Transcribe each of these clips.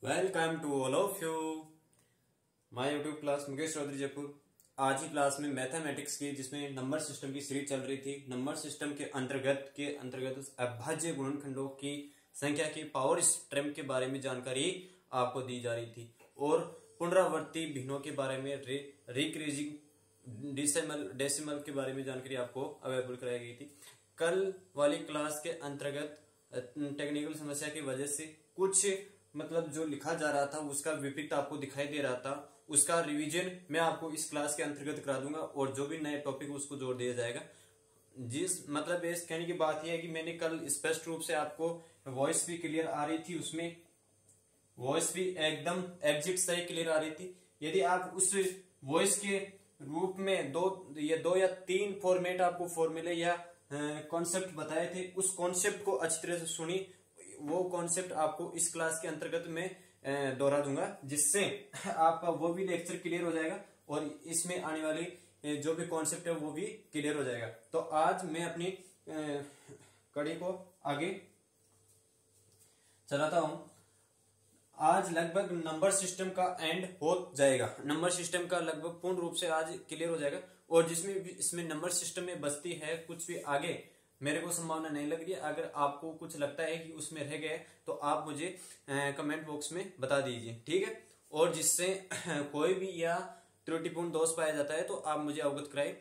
Welcome to all of you my YouTube class Mukesh Chaudhary Jaipur. आज की class में मैथमेटिक्स की जिसमें नंबर सिस्टम की सीरीज चल रही थी। नंबर सिस्टम के अंतर्गत अभाज्य गुणनखंडों की संख्या की पावर स्ट्रेम के बारे में जानकारी आपको दी जा रही थी और पुनरावर्ती भिन्नों के बारे में रिक्रीजिंग डेसिमल के बारे में जानकारी आपको अवेलेबल कराई गई थी। कल वाली क्लास के अंतर्गत टेक्निकल समस्या की वजह से कुछ जो लिखा जा रहा था उसका विपरीत आपको दिखाई दे रहा था। उसका रिवीजन मैं आपको इस क्लास के अंतर्गत करा दूंगा और जो भी नए टॉपिक उसको जोड़ दिया जाएगा। जिस इस कहने की बात यह है कि मैंने कल स्पष्ट रूप से आपको वॉइस भी क्लियर आ रही थी, उसमें वॉइस भी एकदम एग्जिट सही क्लियर आ रही थी। यदि आप उस वॉइस के रूप में दो या तीन फॉर्मेट आपको फॉर्मूले या कॉन्सेप्ट बताए थे, उस कॉन्सेप्ट को अच्छी तरह से सुनी। वो कॉन्सेप्ट आपको इस क्लास के अंतर्गत में दोहरा दूंगा, जिससे आपका वो भी लेक्चर क्लियर हो जाएगा और इसमें आने वाली जो भी कॉन्सेप्ट है वो भी क्लियर हो जाएगा। तो आज मैं अपनी कड़ी को आगे चलाता हूं। आज लगभग नंबर सिस्टम का एंड हो जाएगा। नंबर सिस्टम का लगभग पूर्ण रूप से आज क्लियर हो जाएगा और जिसमें भी इसमें नंबर सिस्टम में बचती है कुछ भी आगे मेरे को संभावना नहीं लग रही है। अगर आपको कुछ लगता है कि उसमें रह गए तो आप मुझे कमेंट बॉक्स में बता दीजिए, ठीक है। और जिससे कोई भी या त्रुटिपूर्ण दोष पाया जाता है तो आप मुझे अवगत कराए।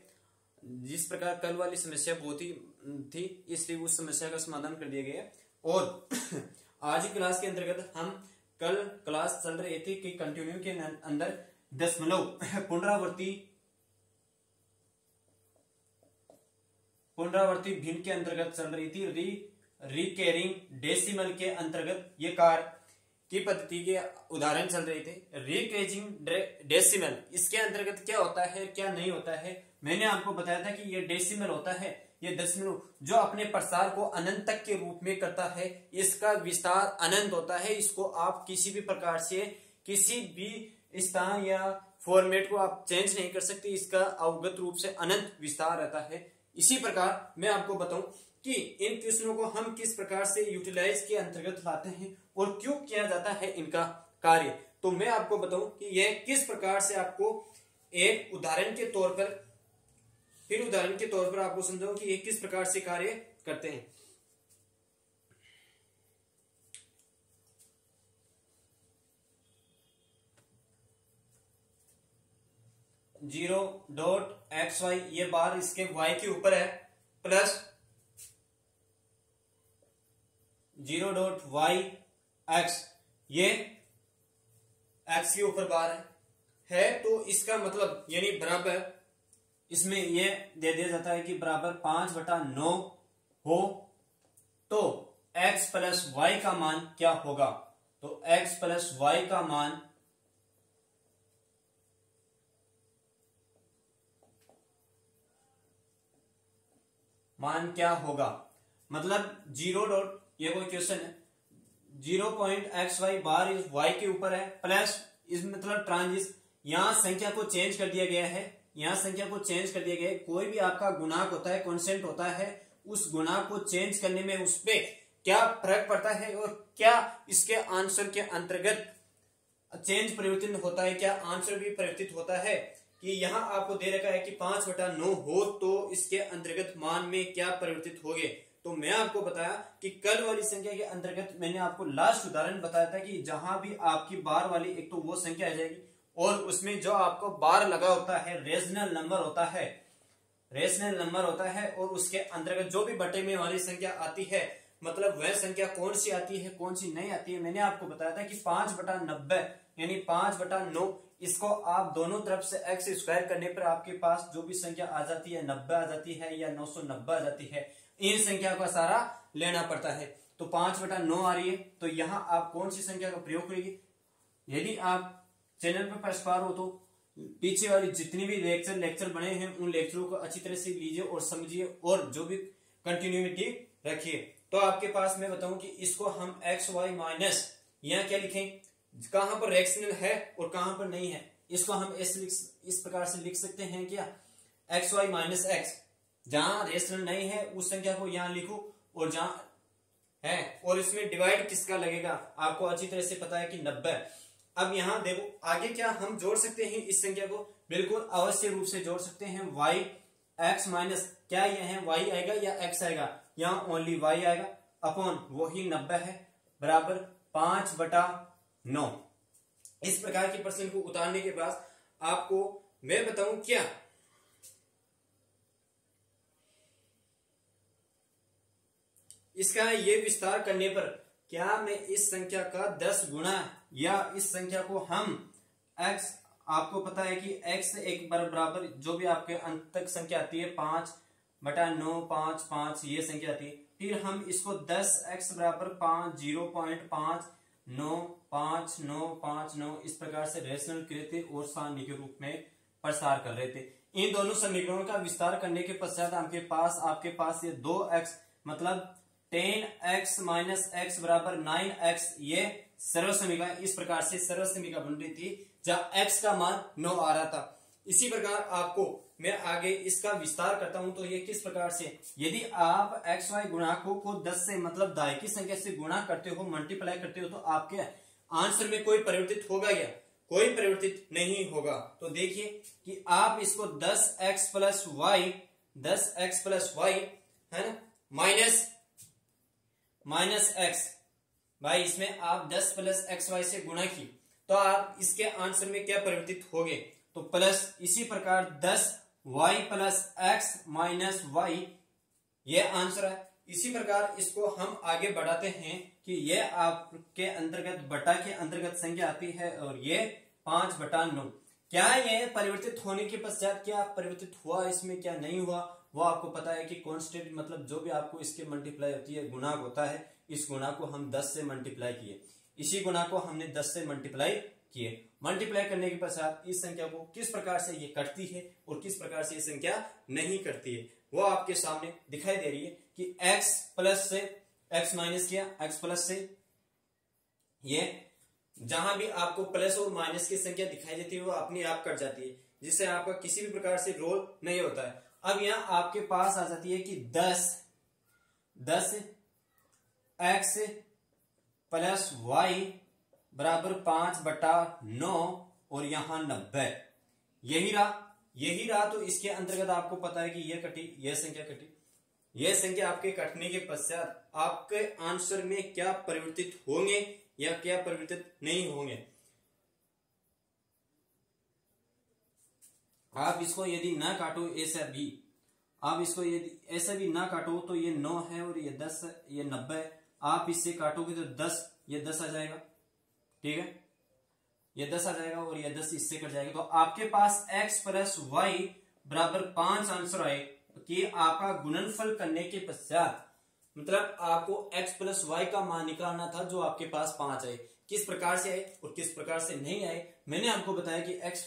जिस प्रकार कल वाली समस्या बहुत ही थी, इसलिए उस समस्या का समाधान कर दिया गया। और आज की क्लास के अंतर्गत हम कल क्लास चल रही थी कि कंटिन्यू के अंदर दशमलव पुनरावर्ती भिन्न के अंतर्गत चल रही थी। रिकरिंग डेसिमल के अंतर्गत ये कार्य की पद्धति के उदाहरण चल रहे थे। रिकरिंग डेसिमल इसके अंतर्गत क्या होता है क्या नहीं होता है, मैंने आपको बताया था कि ये डेसिमल होता है, ये दशमलव जो अपने प्रसार को अनंत तक के रूप में करता है, इसका विस्तार अनंत होता है। इसको आप किसी भी प्रकार से किसी भी स्थान या फॉर्मेट को आप चेंज नहीं कर सकते। इसका अवगत रूप से अनंत विस्तार रहता है। इसी प्रकार मैं आपको बताऊं कि इन क्वेश्चनों को हम किस प्रकार से यूटिलाइज के अंतर्गत लाते हैं और क्यों किया जाता है इनका कार्य। तो मैं आपको बताऊं कि यह किस प्रकार से आपको एक उदाहरण के तौर पर आपको समझाऊं कि ये किस प्रकार से कार्य करते हैं। जीरो डॉट एक्स वाई ये बार इसके वाई के ऊपर है, plus zero dot y x ये एक्स के ऊपर बार है। तो इसका मतलब यानी बराबर इसमें ये दे दिया जाता है कि बराबर 5/9 हो तो x प्लस वाई का मान क्या होगा। तो x प्लस वाई का मान क्या होगा। मतलब जीरो डॉट ये कोई क्वेश्चन है, 0.xy बार इस y के ऊपर है, प्लस इस ट्रांजिट यहां संख्या को चेंज कर दिया गया है। यहां संख्या को चेंज कर दिया गया है। कोई भी आपका गुणांक होता है, कांस्टेंट होता है, उस गुणांक को चेंज करने में उस पे क्या फर्क पड़ता है और क्या इसके आंसर के अंतर्गत चेंज परिवर्तित होता है, क्या आंसर भी परिवर्तित होता है। कि यहां आपको दे रखा है कि 5/9 हो तो इसके अंतर्गत मान में क्या परिवर्तित होंगे। तो मैं आपको बताया कि कल वाली संख्या के अंतर्गत मैंने आपको लास्ट उदाहरण बताया था कि जहां भी आपकी बार वाली एक तो वो संख्या आ जाएगी और उसमें जो आपको बार लगा होता है रेशनल नंबर होता है और उसके अंतर्गत जो भी बटे में वाली संख्या आती है, मतलब वह संख्या कौन सी आती है कौन सी नहीं आती है। मैंने आपको बताया था कि 5/90 यानी 5/9 इसको आप दोनों तरफ से x स्क्वायर करने पर आपके पास जो भी संख्या आ जाती है 90 आ जाती है या 990 आ जाती है। इन संख्या का सारा लेना पड़ता है। तो 5/9 आ रही है तो यहां आप कौन सी संख्या का प्रयोग करेंगे। यदि आप चैनल पर परस्पर हो तो पीछे वाली जितनी भी लेक्चर बने हैं उन लेक्चरों को अच्छी तरह से लीजिए और समझिए और जो भी कंटिन्यूटी रखिए। तो आपके पास मैं बताऊं कि इसको हम एक्स वाई माइनस यहां क्या लिखें, कहां पर रेशनल है और कहां पर नहीं है, इसको हम इस प्रकार से लिख सकते हैं क्या, एक्स वाई माइनस एक्स। जहां रेशनल नहीं है उस संख्या को यहां लिखो और जहां है और इसमें डिवाइड किसका लगेगा आपको अच्छी तरह से पता है कि 90। अब यहां देखो आगे क्या हम जोड़ सकते हैं इस संख्या को, बिल्कुल अवश्य रूप से जोड़ सकते हैं। y x माइनस क्या ये है y आएगा या x आएगा, यहाँ ओनली y आएगा अपॉन वही 90 है बराबर 5/9। इस प्रकार के प्रश्न को उतारने के बाद आपको मैं बताऊं क्या, इसका ये विस्तार करने पर क्या मैं इस संख्या का 10 गुना या इस संख्या को हम x, आपको पता है कि x एक बराबर जो भी आपके अंत तक संख्या आती है 5/9 5 5 ये संख्या आती है, फिर हम इसको 10x बराबर 0.595959 इस प्रकार से रेशनल कृत और सारणी के रूप में प्रसार कर रहे थे। इन दोनों समीकरणों का विस्तार करने के पश्चात आपके पास ये 2x मतलब 10x माइनस x बराबर 9x ये सर्व समीकरण इस प्रकार से सर्व समीकरण बन रही थी जहां x का मान 9 आ रहा था। इसी प्रकार आपको मैं आगे इसका विस्तार करता हूं तो ये किस प्रकार से, यदि आप एक्स वाई गुणाकों को 10 से मतलब दाई की संख्या से गुणा करते हो मल्टीप्लाई करते हो तो आपके आंसर में कोई परिवर्तित होगा या कोई परिवर्तित नहीं होगा। तो देखिए कि आप इसको 10x प्लस वाई है ना माइनस x भाई, इसमें आप 10 प्लस एक्स वाई से गुणा की तो आप इसके आंसर में क्या परिवर्तित होगे तो प्लस, इसी प्रकार 10y plus x minus y ये आंसर है। इसी प्रकार इसको हम आगे बढ़ाते हैं कि ये आपके अंतर्गत बटा के अंतर्गत संख्या आती है और ये 5/9। क्या ये परिवर्तित होने के पश्चात क्या परिवर्तित हुआ इसमें क्या नहीं हुआ वो आपको पता है कि कांस्टेंट मतलब जो भी आपको इसके मल्टीप्लाई होती है गुणाक होता है, इस गुणा को हम 10 से मल्टीप्लाई किए, इसी गुणा को हमने 10 से मल्टीप्लाई किए। मल्टीप्लाई करने के पश्चात इस संख्या को किस प्रकार से ये कटती है और किस प्रकार से ये संख्या नहीं कटती है वो आपके सामने दिखाई दे रही है कि x प्लस से x माइनस किया, x प्लस से ये जहां भी आपको प्लस और माइनस की संख्या दिखाई देती है वो अपने आप कट जाती है, जिससे आपका किसी भी प्रकार से रोल नहीं होता है। अब यहाँ आपके पास आ जाती है कि 10 x प्लस वाई बराबर 5/9 और यहां 90 यही रहा। तो इसके अंतर्गत आपको पता है कि ये कटी, ये संख्या कटी, ये संख्या आपके कटने के पश्चात आपके आंसर में क्या परिवर्तित होंगे या क्या परिवर्तित नहीं होंगे। आप इसको यदि ना काटो ऐसा भी, आप इसको यदि ऐसा भी ना काटो तो ये 9 है और ये 10 है, ये 90 है। आप इससे काटोगे तो 10, ये 10 आ जाएगा, ठीक है, ये 10 आ जाएगा और ये 10 इससे कट जाएगा। तो आपके पास x प्लस वाई बराबर 5 आंसर आए कि आपका गुणनफल करने के पश्चात मतलब आपको x प्लस वाई का मान निकालना था जो आपके पास 5 आए। किस प्रकार से आए और किस प्रकार से नहीं आए मैंने आपको बताया कि x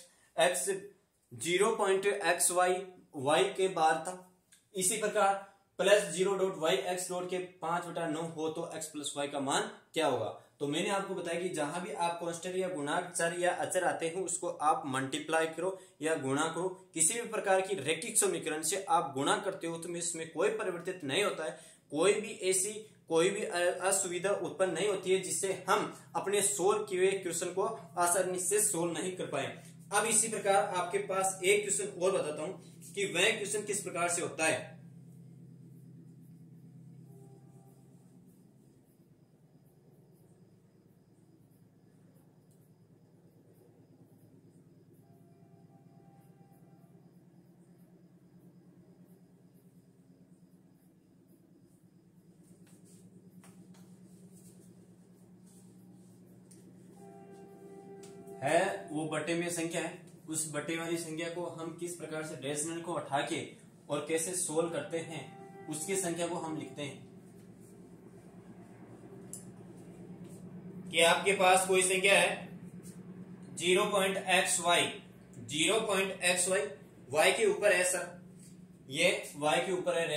0.xy y के बाद था, इसी प्रकार प्लस 0.y(x) के 5/9 हो तो x प्लस वाई का मान क्या होगा। तो मैंने आपको बताया कि जहां भी आप कांस्टेंट या गुणांक चर या अचर आते हैं उसको आप मल्टीप्लाई करो या गुणा करो, किसी भी प्रकार की रैखिक समीकरण से आप गुणा करते हो तो इसमें कोई परिवर्तित नहीं होता है, कोई भी असुविधा उत्पन्न नहीं होती है जिससे हम अपने सोल्व किए हुए क्वेश्चन को आसानी से सोल्व नहीं कर पाए। अब इसी प्रकार आपके पास एक क्वेश्चन और बताता हूं कि वह क्वेश्चन किस प्रकार से होता है। है वो बटे में संख्या है, उस बटे वाली संख्या को हम किस प्रकार से डेसिमल को उठा के और कैसे सोल्व करते हैं उसकी संख्या को हम लिखते हैं कि आपके पास कोई संख्या है 0.xy y के ऊपर है सर, ये y के ऊपर है,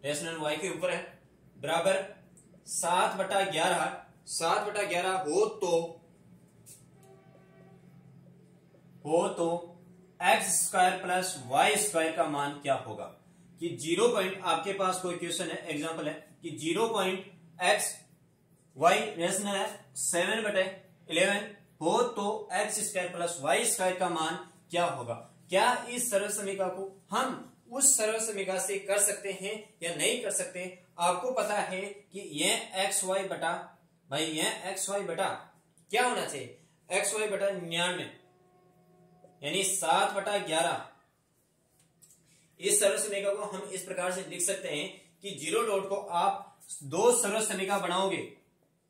रेशनल y के ऊपर है बराबर 7/11 हो तो x² प्लस y² का मान क्या होगा। कि 0 पॉइंट आपके पास कोई क्वेश्चन है, एग्जांपल है कि 0.x y रेशनल है 7/11 हो तो x square plus Y square का मान क्या होगा। क्या इस सरल समीकरण को हम उस सरल समीकरण से कर सकते हैं या नहीं कर सकते। आपको पता है कि यह एक्स वाई बटा भाई यह एक्स वाई बटा क्या होना चाहिए, एक्स वाई बटा 99 यानी 7/11। इस सरल समीकरण को हम इस प्रकार से लिख सकते हैं कि जीरो डॉट को आप दो सरल समीकरण बनाओगे,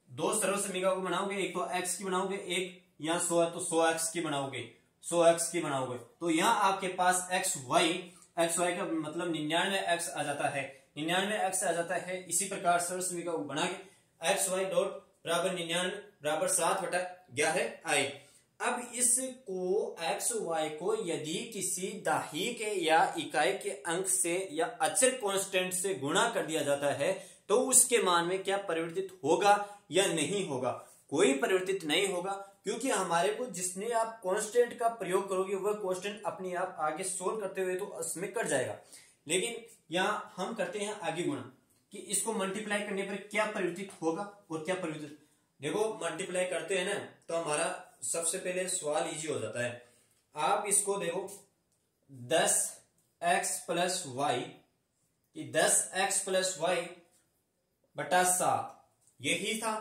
दो सरल समीकरण को बनाओगे, एक तो x की बनाओगे, एक यहाँ 100 है तो 100x की बनाओगे, 100x की बनाओगे तो यहाँ आपके पास एक्स वाई का मतलब 99x आ जाता है, 99x आ जाता है। इसी प्रकार सरल समीकरण को बना के एक्स वाई डॉट बराबर 99 बराबर 7/11 आए। अब इसको एक्स वाई को यदि किसी दाहिके या इकाई के अंक से या अचर कांस्टेंट से गुणा कर दिया जाता है तो उसके मान में क्या परिवर्तित होगा या नहीं होगा। कोई परिवर्तित नहीं होगा, क्योंकि हमारे को जिसने आप कांस्टेंट का प्रयोग करोगे वह कांस्टेंट अपने आप आगे सोल्व करते हुए तो उसमें कट जाएगा। लेकिन यहाँ हम करते हैं आगे गुणा कि इसको मल्टीप्लाई करने पर क्या परिवर्तित होगा और क्या परिवर्तित। देखो मल्टीप्लाई करते हैं ना तो हमारा सबसे पहले सवाल इजी हो जाता है। आप इसको देखो 10x plus Y, 10x plus Y बटा 7 यही था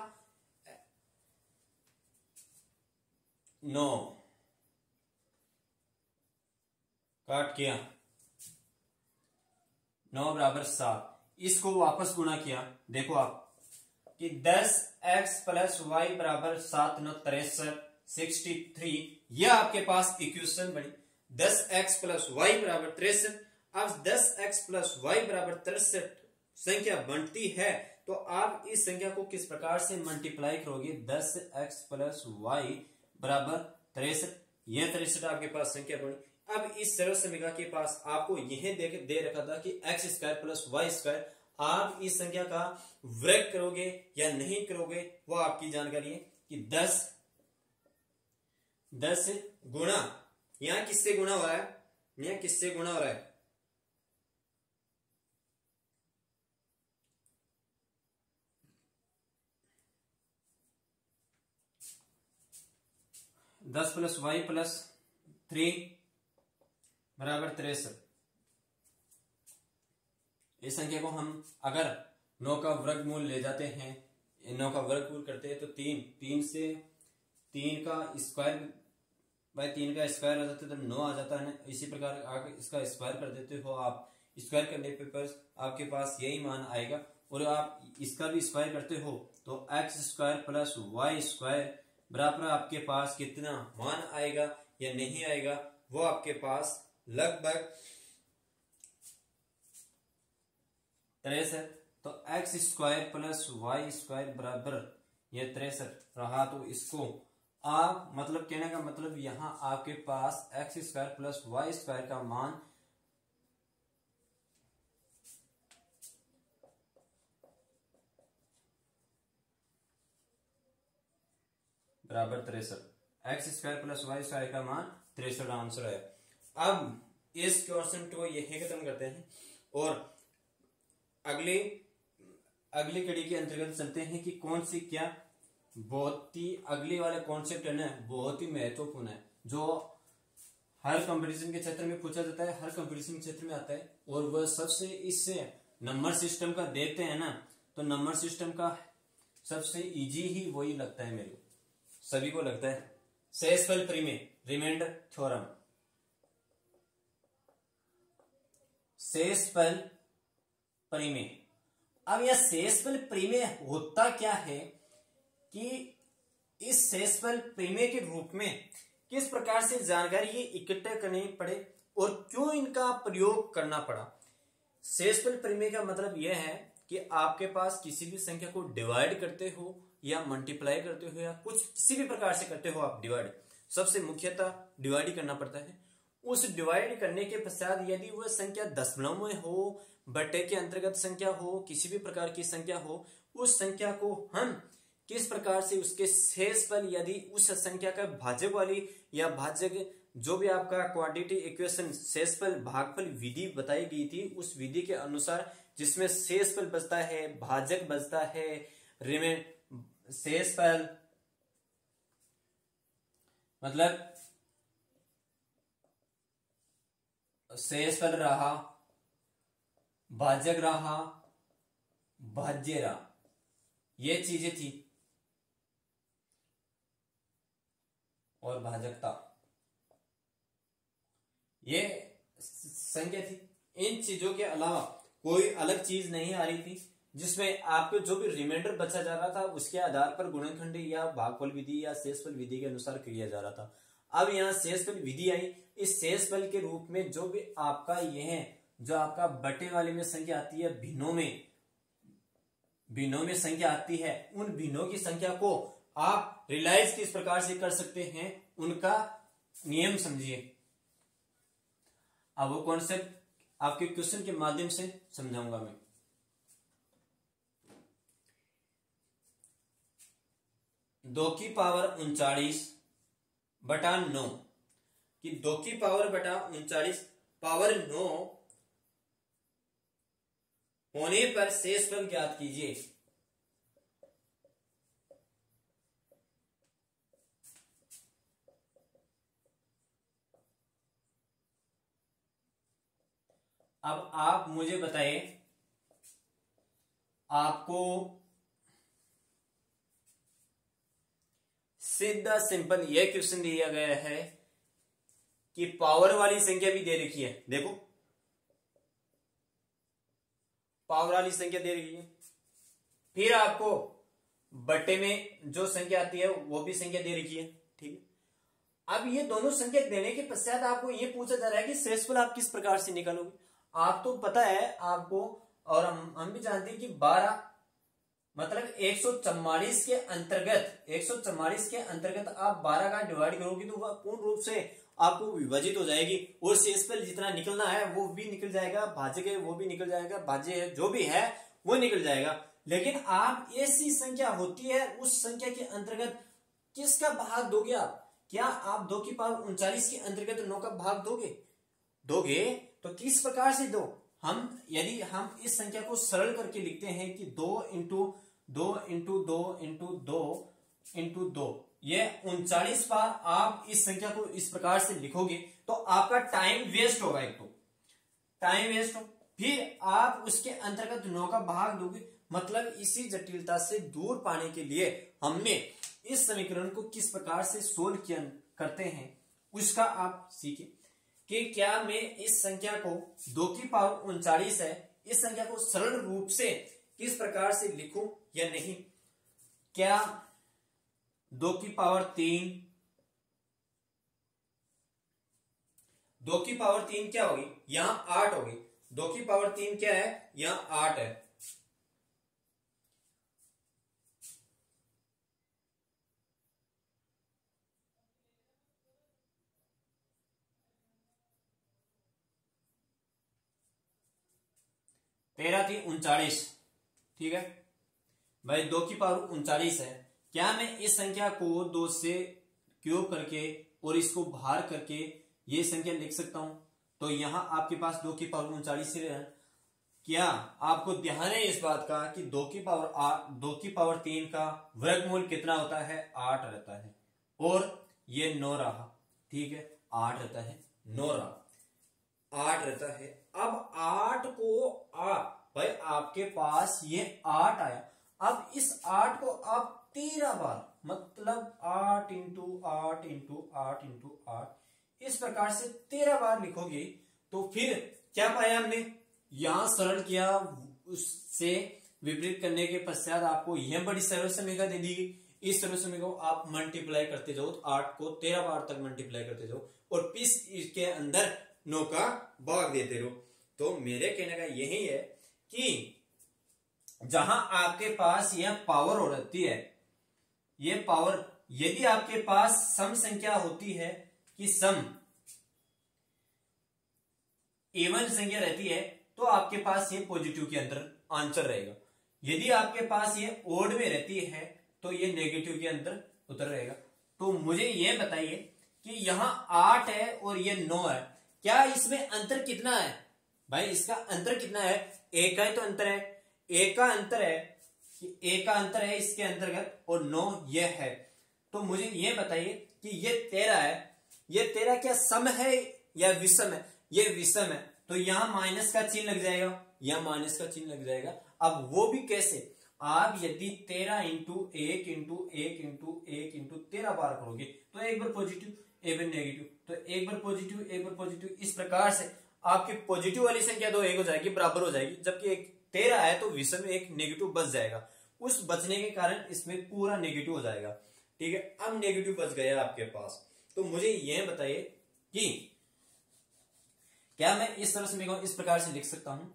9 काट किया 9 बराबर 7। इसको वापस गुणा किया, देखो आप कि 10x प्लस वाई बराबर 7 9 63 63। यह आपके पास इक्वेशन बनी 10x प्लस वाई बराबर 63। अब 10x प्लस वाई बराबर 63 संख्या बनती है तो आप इस संख्या को किस प्रकार से मल्टीप्लाई करोगे। 10x प्लस वाई बराबर 63, यह 63 आपके पास संख्या बनी। अब इस सरल समीकरण के पास आपको यह दे रखा था कि x square plus Y square, आप इस संख्या का वर्ग करोगे या नहीं करोगे वो आपकी जानकारी है कि 10 गुणा, यहां किससे गुणा हो रहा है, यहां किससे गुणा हो रहा है 10 प्लस वाई प्लस 3 बराबर 63। इस संख्या को हम अगर 9 का वर्गमूल ले जाते हैं, 9 का वर्गमूल करते हैं तो 3 से 3 का स्क्वायर बाय 3 का स्क्वायर आ जाता है तो 9 आ जाता है ना। इसी प्रकार आगे इसका स्क्वायर कर देते हो आप, स्क्वायर करने पर आपके पास यही मान आएगा। और आप इसका भी स्क्वायर करते हो तो x square plus Y square बराबर आपके पास कितना मान आएगा या नहीं आएगा वो आपके पास लगभग 63। तो x square plus Y square बराबर ये 63 रहा। तो इसको आप मतलब कहने का मतलब यहां आपके पास X square plus Y square का मान बराबर 63, X square plus Y square का मान 63 आंसर है। अब इस क्वेश्चन को यही खत्म करते हैं और अगली कड़ी के अंतर्गत चलते हैं कि कौन सी क्या बहुत ही अगली वाले कॉन्सेप्ट है ना बहुत ही महत्वपूर्ण है, जो हर कंपटीशन के क्षेत्र में पूछा जाता है, हर कंपटीशन के क्षेत्र में आता है। और वह सबसे इससे नंबर सिस्टम का देखते हैं ना तो नंबर सिस्टम का सबसे इजी ही वही लगता है मेरे को, सभी को लगता है शेषफल परिमेय रिमाइंडर थ्योरम। शेषफल परिमेय, अब यह शेषफल परिमेय होता क्या है कि इस शेषफल परिमेय के रूप में किस प्रकार से जानकारी ये इकट्ठा करनी पड़े और क्यों इनका प्रयोग करना पड़ा। शेषफल परिमेय का मतलब यह है कि आपके पास किसी भी संख्या को डिवाइड करते हो या मल्टीप्लाई करते हो या कुछ किसी भी प्रकार से करते हो आप डिवाइड, सबसे मुख्यतः डिवाइड ही करना पड़ता है। उस डिवाइड करने के पश्चात यदि वह संख्या दशमलव में हो, बटे के अंतर्गत संख्या हो, किसी भी प्रकार की संख्या हो, उस संख्या को हम किस प्रकार से उसके शेषफल यदि उस संख्या का भाजक वाली या भाजक जो भी आपका क्वाड्रेटिक इक्वेशन शेषफल भागफल विधि बताई गई थी, उस विधि के अनुसार जिसमें शेषफल बचता है, भाजक बचता है, रिमेन शेषफल मतलब शेषफल रहा, भाजक रहा, भाज्य रहा, ये चीजें थी और भाजकता ये संख्या थी। इन चीजों के अलावा कोई अलग चीज नहीं आ रही थी, जिसमें आपको जो भी रिमाइंडर बचा जा रहा था उसके आधार पर गुणनखंड या भागफल विधि या शेषफल विधि के अनुसार किया जा रहा था। अब यहाँ शेषफल विधि आई, इस शेषफल के रूप में जो भी आपका यह है, जो आपका बटे वाले में संख्या आती है, भिन्नों में संख्या आती है, उन भिन्नों की संख्या को आप रियलाइज किस प्रकार से कर सकते हैं, उनका नियम समझिए। अब वो कॉन्सेप्ट आपके क्वेश्चन के माध्यम से समझाऊंगा मैं। दो की पावर 39 बटा 9 कि 2 की पावर बटा 39 पावर 9 होने पर शेषफल ज्ञात कीजिए। अब आप मुझे बताइए, आपको सीधा सिंपल यह क्वेश्चन दिया गया है कि पावर वाली संख्या भी दे रखी है, देखो पावर वाली संख्या दे रखी है, फिर आपको बटे में जो संख्या आती है वो भी संख्या दे रखी है, ठीक है। अब ये दोनों संख्या देने के पश्चात आपको ये पूछा जा रहा है कि शेषफल आप किस प्रकार से निकालोगे। आप तो पता है आपको, और हम भी जानते हैं कि 12 मतलब 144 के अंतर्गत आप 12 का डिवाइड करोगे तो वह पूर्ण रूप से आपको विभाजित हो जाएगी और शेषफल जितना निकलना है वो भी निकल जाएगा, भाजक है वो भी निकल जाएगा, भाज्य है जो भी है वो निकल जाएगा। लेकिन आप ऐसी संख्या होती है उस संख्या के अंतर्गत किसका भाग दोगे आप? क्या आप 2 की पावर 39 के अंतर्गत 9 का भाग दोगे तो किस प्रकार से दो? यदि हम इस संख्या को सरल करके लिखते हैं कि 2 इंटू 2 इंटू 2 इंटू 2 इंटू 2, ये 39 बार आप इस संख्या को इस प्रकार से लिखोगे तो आपका टाइम वेस्ट होगा, एक तो टाइम वेस्ट हो, फिर आप उसके अंतर्गत 9 का भाग दोगे। मतलब इसी जटिलता से दूर पाने के लिए हमने इस समीकरण को किस प्रकार से सोल्व करते हैं उसका आप सीखें कि क्या मैं इस संख्या को 2 की पावर 39 है, इस संख्या को सरल रूप से किस प्रकार से लिखूं या नहीं। क्या 2 की पावर 3, 2 की पावर 3 क्या होगी? यहां 8 होगी। 2 की पावर 3 क्या है? यहां 8 है। तेरह थी 39, ठीक है भाई। 2 की पावर 39 है। क्या मैं इस संख्या को 2 से क्यूब करके और इसको भार करके ये संख्या लिख सकता हूं? तो यहां आपके पास 2 की पावर 39 है। क्या आपको ध्यान है इस बात का कि 2 की पावर 3 का वर्गमूल कितना होता है? 8 रहता है। और ये 9 रहा, ठीक है, 8 रहता है, 9 रहा, 8 रहता है। अब 8 को भाई आपके पास ये 8 आया। अब इस 8 को आप 13 बार, मतलब 8 इंटू 8 इंटू 8 इंटू 8 इस प्रकार से 13 बार लिखोगे तो फिर क्या पाया हमने? यहां सरल किया, उससे विपरीत करने के पश्चात आपको यह बड़ी सरल समीकरण दे दी। इस सरल समीकरण को आप मल्टीप्लाई करते जाओ, 8 को 13 बार तक मल्टीप्लाई करते जाओ और फिर इसके अंदर 9 का भाग देते रहो। तो मेरे कहने का यही है कि जहां आपके पास यह पावर हो रहती है, ये पावर यदि आपके पास सम संख्या होती है कि सम इवन संख्या रहती है तो आपके पास ये पॉजिटिव के अंदर आंसर रहेगा। यदि आपके पास ये ओड में रहती है तो ये नेगेटिव के अंदर उतर रहेगा। तो मुझे ये बताइए कि यहाँ 8 है और ये 9 है, क्या इसमें अंतर कितना है भाई? इसका अंतर कितना है? एक का ही तो अंतर है, एक का अंतर है, एक का अंतर है इसके अंतर्गत, और 9 ये है। तो मुझे ये बताइए कि ये 13 है, ये 13 क्या सम है या विषम है? ये विषम है, तो यहां माइनस का चिन्ह लग जाएगा, यहां माइनस का चिन्ह लग जाएगा। अब वो भी कैसे? आप यदि 13 इंटू 1 इंटू 1 इंटू 1 इंटू 13 बार करोगे तो एक बार पॉजिटिव एक बार नेगेटिव, तो एक बार पॉजिटिव एक बार पॉजिटिव, इस प्रकार से आपकी पॉजिटिव वाली संख्या तो एक हो जाएगी, बराबर हो जाएगी, जबकि एक 13 है तो विषम एक नेगेटिव बच जाएगा। उस बचने के कारण इसमें पूरा नेगेटिव हो जाएगा। ठीक है, अब नेगेटिव बच गया आपके पास। तो मुझे यह बताइए कि क्या मैं इस सर्वसमीकरण को इस प्रकार से लिख सकता हूं?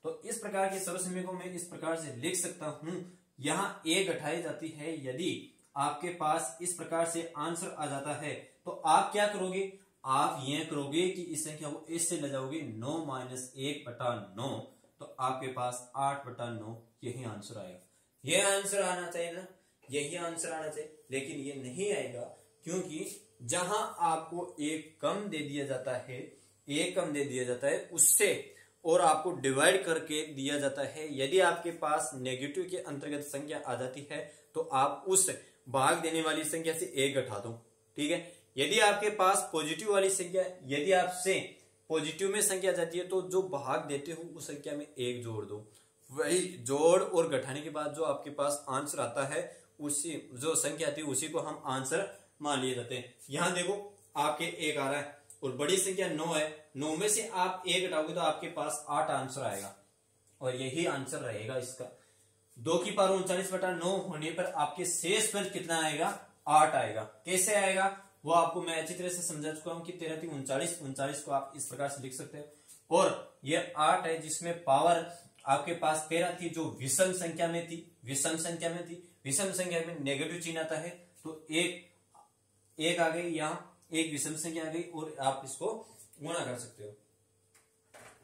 तो इस प्रकार के सर्वसमीकरण को मैं इस प्रकार से लिख सकता हूं, यहां ए घटाई जाती है। यदि आपके पास इस प्रकार से आंसर आ जाता है तो आप क्या करोगे? आप यह करोगे कि इस संख्या को इससे ले जाओगे 9 माइनस 1/9, तो आपके पास 8/9 यही आंसर आएगा। यह आंसर आना चाहिए ना, यही आंसर आना चाहिए, लेकिन ये नहीं आएगा क्योंकि जहां आपको एक कम दे दिया जाता है, एक कम दे दिया जाता है उससे और आपको डिवाइड करके दिया जाता है। यदि आपके पास नेगेटिव के अंतर्गत संख्या आ जाती है तो आप उस भाग देने वाली संख्या से एक घटा दो। ठीक है, यदि आपके पास पॉजिटिव वाली संख्या, यदि आपसे पॉजिटिव में संख्या जाती है तो जो भाग देते हो उस संख्या में एक जोड़ दो। वही जोड़ और घटाने के बाद जो आपके पास आंसर आता है, उसी जो संख्या आती है उसी को हम आंसर मान लिए जाते हैं। यहां देखो आपके एक आ रहा है और बड़ी संख्या 9 है, 9 में से आप एक घटाओगे तो आपके पास 8 आंसर आएगा और यही आंसर रहेगा इसका। 2 की पावर 39/9 होने पर आपके शेष फल कितना आएगा? 8 आएगा। कैसे आएगा वो आपको मैं अच्छी तरह से समझा चुका हूं कि 13 3 39, 39 को आप इस प्रकार से लिख सकते हो। और ये 8 है जिसमें पावर आपके पास 13 थी जो विषम संख्या में थी, विषम संख्या में थी। विषम संख्या में नेगेटिव चिन्ह आता है तो एक आ गई, यहां एक विषम संख्या आ गई और आप इसको गुणा कर सकते हो।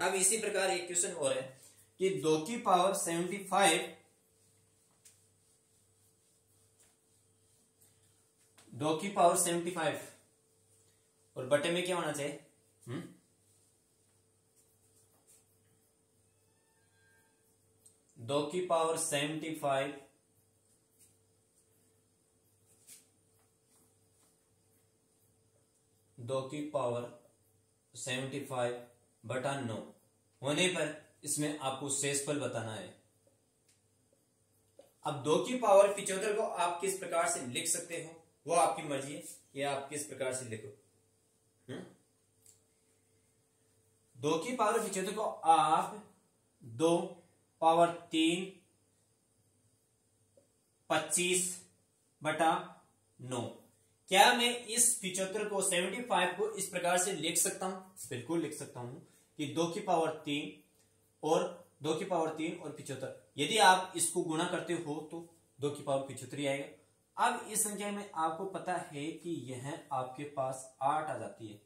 अब इसी प्रकार एक क्वेश्चन और है कि 2 की पावर 75, 2 की पावर 75 और बटे में क्या होना चाहिए? 2 की पावर 75 2 की पावर 75/9 होने पर इसमें आपको शेषफल बताना है। अब 2 की पावर 75 को आप किस प्रकार से लिख सकते हो वो आपकी मर्जी है कि आप किस प्रकार से लिखो। 2 की पावर 75 को आप 2 पावर 3 25/9। क्या मैं इस 75 को 75 को इस प्रकार से लिख सकता हूं? बिल्कुल लिख सकता हूं कि 2 की पावर 3 और 2 की पावर 3 और 75, यदि आप इसको गुणा करते हो तो 2 की पावर 75 आएगा। अब इस संख्या में आपको पता है कि यह आपके पास 8 आ जाती है।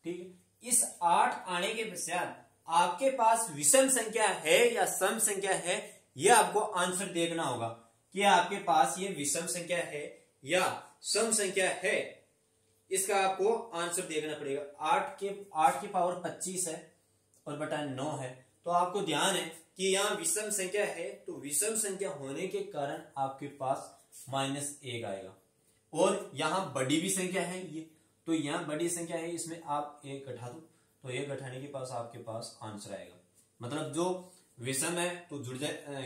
ठीक है, इस 8 आने के पश्चात आपके पास विषम संख्या है या सम संख्या है, यह आपको आंसर देखना होगा कि आपके पास ये विषम संख्या है या सम संख्या है। इसका आपको आंसर देखना पड़ेगा। 8 की पावर 25 है और बटा 9 है, तो आपको ध्यान है कि यहाँ विषम संख्या है, तो विषम संख्या होने के कारण आपके पास -1 आएगा। और यहाँ बड़ी भी संख्या है ये, तो यहाँ बड़ी संख्या है, इसमें आप 1 घटा दो तो 1 घटाने के पास आपके पास आंसर आएगा। मतलब जो विषम है तो घट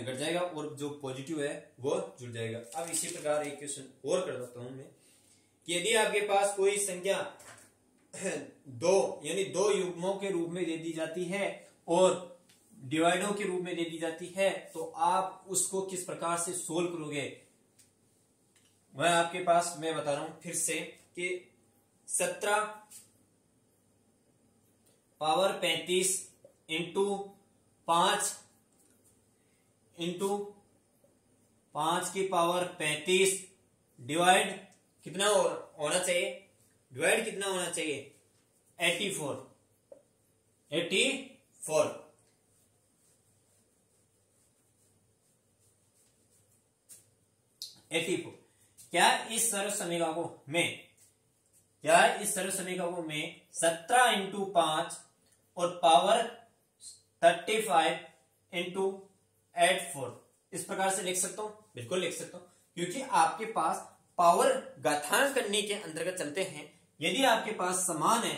जाएगा और जो पॉजिटिव है वो जुड़ जाएगा। अब इसी प्रकार एक क्वेश्चन और कर सकता हूं मैं कि यदि आपके पास कोई संख्या 2 यानी 2 युग्मों के रूप में दे दी जाती है और डिवाइडों के रूप में दे दी जाती है, तो आप उसको किस प्रकार से सोल्व करोगे वह आपके पास मैं बता रहा हूं फिर से कि 17 पावर 35 इंटू 5 की पावर 35 डिवाइड कितना होना चाहिए? डिवाइड कितना होना चाहिए? 84 क्या इस सर्व समीकरण को मैं यार इस सर्व समीकरणों में 17 इंटू 5 और पावर 35 इंटू 84 इस प्रकार से लिख सकता हूं, बिल्कुल लिख सकता हूं, क्योंकि आपके पास पावर घातांक करने के अंतर्गत चलते हैं। यदि आपके पास समान है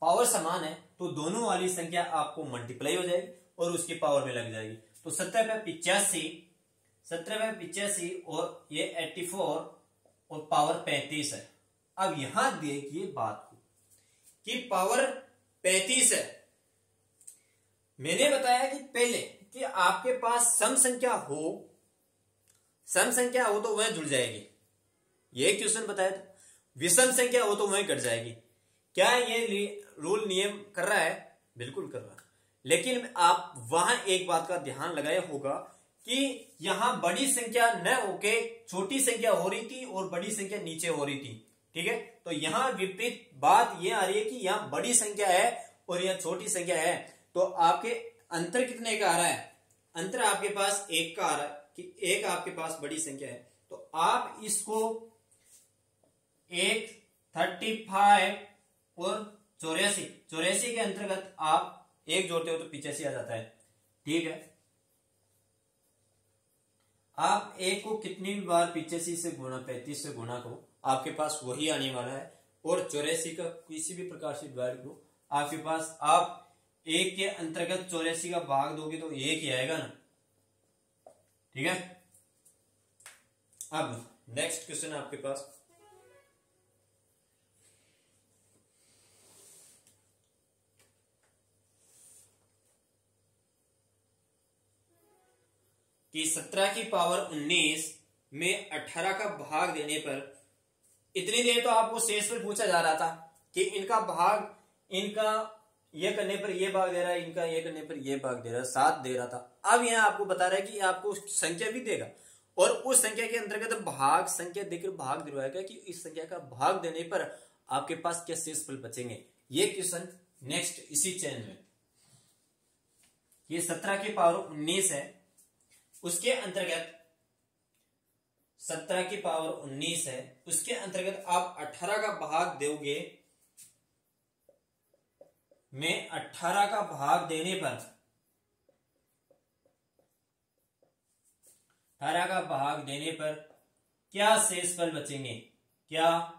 पावर समान है तो दोनों वाली संख्या आपको मल्टीप्लाई हो जाएगी और उसकी पावर में लग जाएगी। तो 17/85 और ये 84 और पावर 35 है। अब यहां देखिए बात को कि पावर 35 है। मैंने बताया कि पहले कि आपके पास सम संख्या हो तो वह जुड़ जाएगी, ये क्वेश्चन बताया था। विषम संख्या हो तो वह घट जाएगी। क्या ये रूल नियम कर रहा है? बिल्कुल कर रहा है। लेकिन आप वहां एक बात का ध्यान लगाया होगा कि यहां बड़ी संख्या न होके छोटी संख्या हो रही थी और बड़ी संख्या नीचे हो रही थी, ठीक है। तो यहां विपरीत बात यह आ रही है कि यहां बड़ी संख्या है और यहां छोटी संख्या है, तो आपके अंतर कितने का आ रहा है? अंतर आपके पास एक का आ रहा है कि एक आपके पास बड़ी संख्या है, तो आप इसको 35 और 84 के अंतर्गत आप एक जोड़ते हो तो 85 आ जाता है, ठीक है। आप एक को कितनी बार 85 से गुणा 35 से गुणा करो आपके पास वही आने वाला है, और 84 का किसी भी प्रकार से डिवाइड करो आपके पास, आप एक के अंतर्गत 84 का भाग दोगे तो एक ही आएगा ना, ठीक है। अब नेक्स्ट क्वेश्चन आपके पास कि 17 की पावर 19 में 18 का भाग देने पर, इतनी देर तो आपको शेषफल पूछा जा रहा था कि इनका भाग, इनका ये करने पर ये भाग दे रहा है, इनका ये करने पर ये भाग दे रहा है, 7 दे रहा था। अब यहां आपको बता रहा है कि आपको संख्या भी देगा और उस संख्या के अंतर्गत भाग संख्या देकर भाग दिलवाएगा कि इस संख्या का भाग देने पर आपके पास क्या शेषफल बचेंगे। ये क्वेश्चन नेक्स्ट इसी चैन में, ये 17 की पावर 19 है, उसके अंतर्गत 17 की पावर 19 है, उसके अंतर्गत आप 18 का भाग दोगे, में 18 का भाग देने पर 18 का भाग देने पर क्या शेषफल बचेंगे, क्या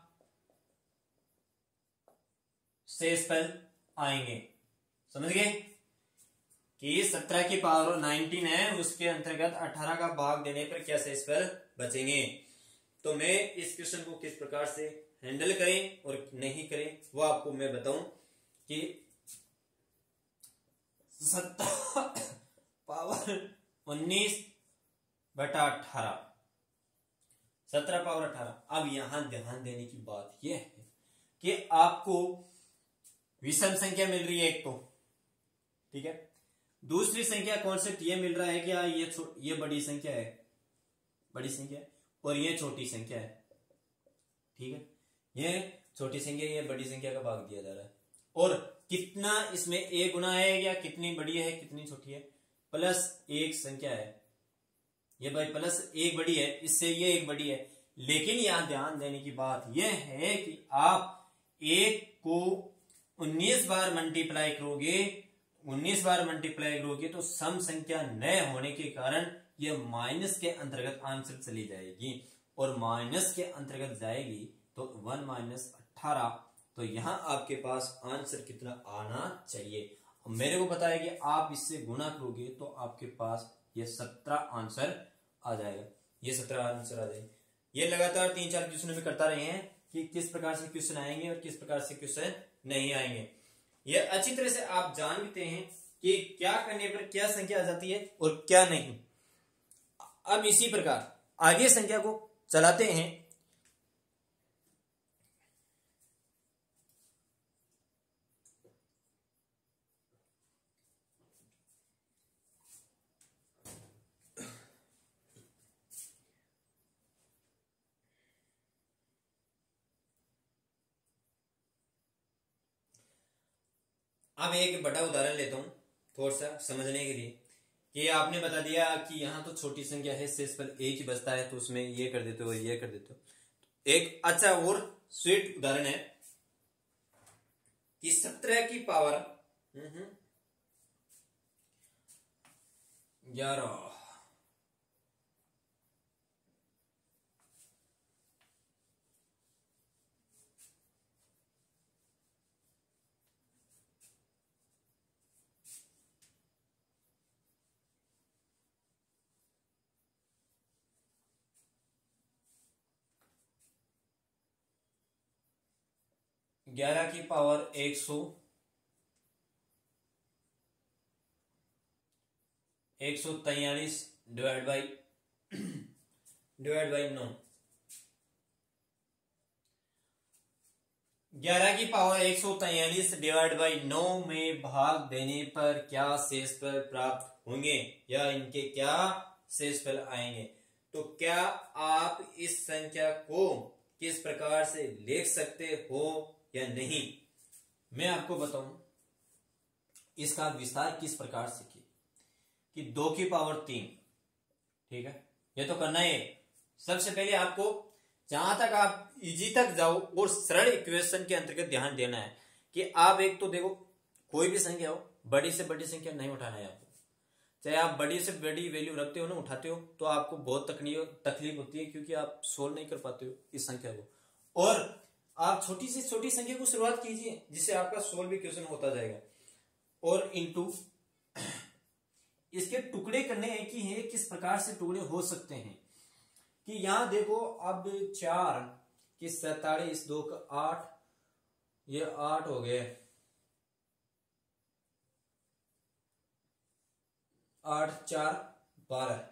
शेषफल आएंगे? समझ गए कि 17 की पावर 19 है, उसके अंतर्गत 18 का भाग देने पर क्या शेषफल बचेंगे। तो मैं इस क्वेश्चन को किस प्रकार से हैंडल करें और नहीं करें वो आपको मैं बताऊं कि 17 पावर 19 बटा 18, 17 पावर 18। अब यहां ध्यान देने की बात यह है कि आपको विषम संख्या मिल रही है एक तो, ठीक है। दूसरी संख्या कॉन्सेप्ट ये मिल रहा है कि ये बड़ी संख्या है, बड़ी संख्या है, और ये छोटी संख्या है, ठीक है। ये छोटी संख्या, ये बड़ी संख्या का भाग दिया जा रहा है, और कितना इसमें एक गुना है या कितनी बड़ी है कितनी छोटी है, प्लस एक संख्या है, ये भाई प्लस एक बड़ी है, इससे ये एक बड़ी है। लेकिन यहां ध्यान देने की बात यह है कि आप एक को 19 बार मल्टीप्लाई करोगे, 19 बार मल्टीप्लाई करोगे तो सम संख्या न होने के कारण यह माइनस के अंतर्गत आंसर चली जाएगी, और माइनस के अंतर्गत जाएगी तो 1 माइनस 18, तो यहां आपके पास आंसर कितना आना चाहिए। मेरे को पता है कि आप इससे गुणा करोगे तो आपके पास ये 17 आंसर आ जाएगा, ये 17 आंसर आ जाएगा। ये लगातार 3-4 क्वेश्चन में करता रहे हैं कि किस प्रकार से क्वेश्चन आएंगे और किस प्रकार से क्वेश्चन नहीं आएंगे। ये अच्छी तरह से आप जानते हैं कि क्या करने पर क्या संख्या आ जाती है और क्या नहीं। अब इसी प्रकार आगे संख्या को चलाते हैं। अब एक बड़ा उदाहरण लेता हूं थोड़ा सा समझने के लिए, कि आपने बता दिया कि यहां तो छोटी संख्या है, शेषफल एक ही बचता है, तो उसमें ये कर देते हो ये कर देते हो। एक अच्छा और स्वीट उदाहरण है कि 17 की पावर 11 11 की पावर 143 डिवाइड बाई 9। 11 की पावर 143 डिवाइड बाई 9 में भाग देने पर क्या शेषफल प्राप्त होंगे या इनके क्या शेषफल आएंगे। तो क्या आप इस संख्या को किस प्रकार से लिख सकते हो या नहीं, मैं आपको बताऊं इसका विस्तार किस प्रकार से कि 2 की पावर 3, ठीक है, ये तो करना है। सबसे पहले आपको जहां तक आप इजी तक जाओ और सरल इक्वेशन के अंतर्गत ध्यान देना है कि आप एक तो देखो कोई भी संख्या हो, बड़ी से बड़ी संख्या नहीं उठाना है आपको। चाहे आप बड़ी से बड़ी वैल्यू रखते हो ना, उठाते हो तो आपको बहुत तकलीफ होती है क्योंकि आप सोल्व नहीं कर पाते हो इस संख्या को। और आप छोटी से छोटी संख्या को शुरुआत कीजिए जिससे आपका सोल्व भी क्वेश्चन होता जाएगा। और इनटू इसके टुकड़े करने एक ही है, किस प्रकार से टुकड़े हो सकते हैं कि यहां देखो अब 4 की 47, 2 का 8, ये 8 हो गए, 8 4 12,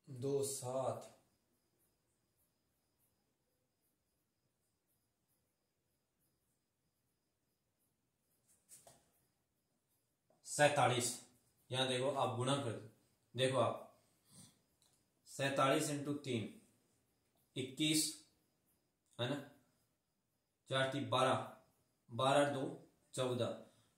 2 7, 47। यहां देखो आप गुणा कर दो, देखो आप 47 इंटू 3 21 है ना, 4 3 12, 12 2 14।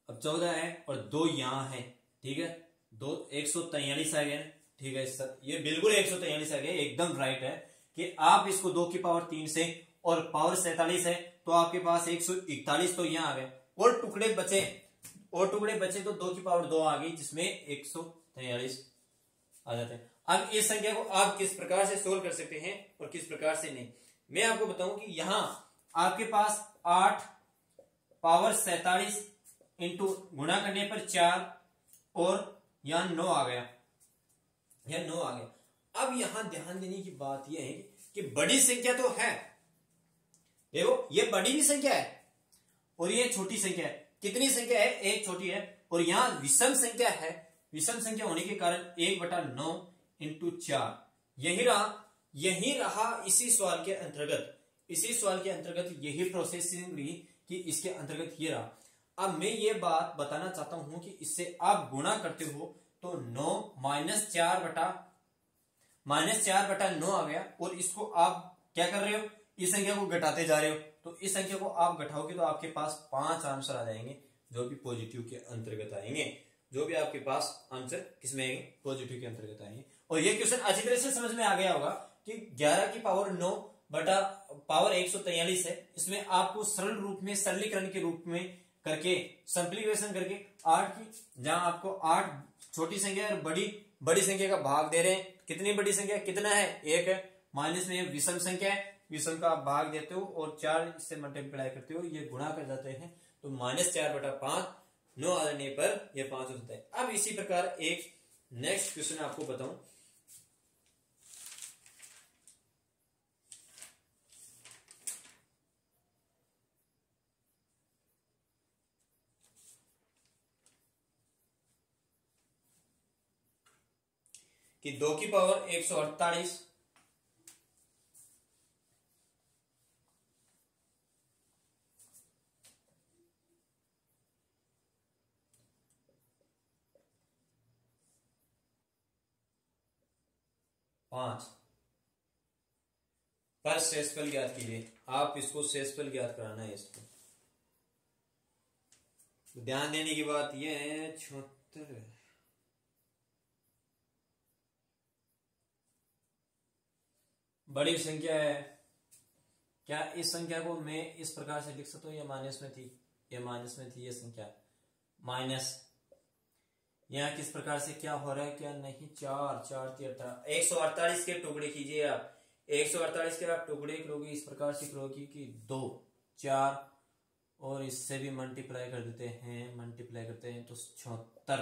अब 14 है और 2 यहां है, ठीक है, 2 143 आ गया, ठीक है सर, ये बिल्कुल 143 आ गया, एकदम राइट है कि आप इसको 2 की पावर 3 से और पावर 47 है तो आपके पास 141 तो यहां आ गए और टुकड़े बचे तो 2 की पावर 2 आ गई जिसमें 143 आ जाते हैं। अब इस संख्या को आप किस प्रकार से सोल्व कर सकते हैं और किस प्रकार से नहीं, मैं आपको बताऊं कि यहां आपके पास 8 पावर 47 इंटू गुणा करने पर 4 और यहां 9 आ गया, यह 9 आ गया। अब यहां ध्यान देने की बात यह है कि बड़ी संख्या तो है, देखो ये बड़ी भी संख्या है और ये छोटी संख्या है। कितनी संख्या है, एक छोटी है और यहां विषम संख्या है। विषम संख्या होने के कारण 1/9 इंटू 4 यही रहा इसी सवाल के अंतर्गत यही प्रोसेसिंग रही कि इसके अंतर्गत ये रहा। अब मैं ये बात बताना चाहता हूं कि इससे आप गुणा करते हो तो 9 -4/9 आ गया और इसको आप क्या कर रहे हो, इस संख्या को घटाते जा रहे हो, तो इस संख्या को आप घटाओगे तो आपके पास 5 आंसर आ जाएंगे जो भी पॉजिटिव के अंतर्गत आएंगे, जो भी आपके पास आंसर किसमें आएंगे, पॉजिटिव के अंतर्गत आएंगे। और ये क्वेश्चन अच्छी तरह से समझ में आ गया होगा कि 11 की पावर 9 बटा पावर 143 है। इसमें आपको सरल रूप में सरलीकरण के रूप में करके सिंप्लीफिकेशन करके 8 की जहां आपको 8 छोटी संख्या और बड़ी संख्या का भाग दे रहे हैं। कितनी बड़ी संख्या, कितना है, 1 है, माइनस में विषम संख्या है, विषम का आप भाग देते हो और 4 से मल्टीप्लाई करते हो, ये गुणा कर जाते हैं तो -4/5 9 आ जाने पर यह 5 होता है। अब इसी प्रकार एक नेक्स्ट क्वेश्चन आपको बताऊं कि 2 की पावर 148 5 पर शेषफल ज्ञात कीजिए। आप इसको शेषफल ज्ञात कराना है। इसको ध्यान देने की बात यह है 76 बड़ी संख्या है क्या इस संख्या को मैं इस प्रकार से लिख सकता हूँ? ये माइनस में थी, ये माइनस में थी, ये संख्या माइनस, यहाँ किस प्रकार से क्या हो रहा है क्या नहीं, 4 4 18 148 के टुकड़े कीजिए आप, 148 के आप टुकड़े करोगे इस प्रकार से करोगे कि 2 4 और इससे भी मल्टीप्लाई कर देते हैं, मल्टीप्लाई करते हैं तो 76,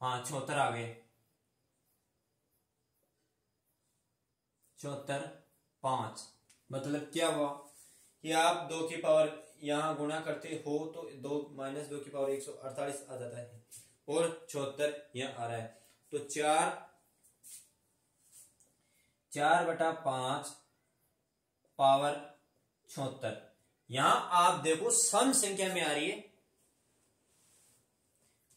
हाँ 76 आ गए, 74 5। मतलब क्या हुआ कि आप 2 की पावर यहाँ गुणा करते हो तो 2 माइनस 2 की पावर 148 आ जाता है और 76 यहाँ आ रहा है। तो 4/5 पावर 76, यहां आप देखो सम संख्या में आ रही है,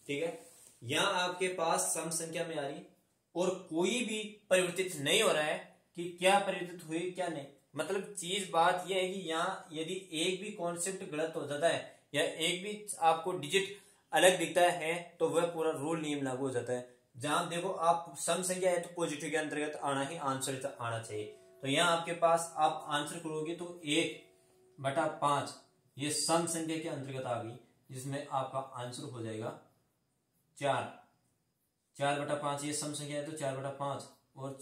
ठीक है, यहां आपके पास सम संख्या में आ रही है और कोई भी परिवर्तित नहीं हो रहा है कि क्या परिवर्तित हुई क्या नहीं। मतलब चीज बात यह है कि यहाँ यदि एक भी कॉन्सेप्ट गलत हो जाता है या एक भी आपको डिजिट अलग दिखता है तो वह पूरा रूल नियम लागू हो जाता है। जहां देखो आप सम संख्या है तो पॉजिटिव के अंतर्गत आना ही आंसर आना चाहिए। तो यहाँ आपके पास आप आंसर करोगे तो 1/5 ये सम संख्या के अंतर्गत आ गई, जिसमें आपका आंसर हो जाएगा 4/5 ये सम संख्या है तो 4/5 और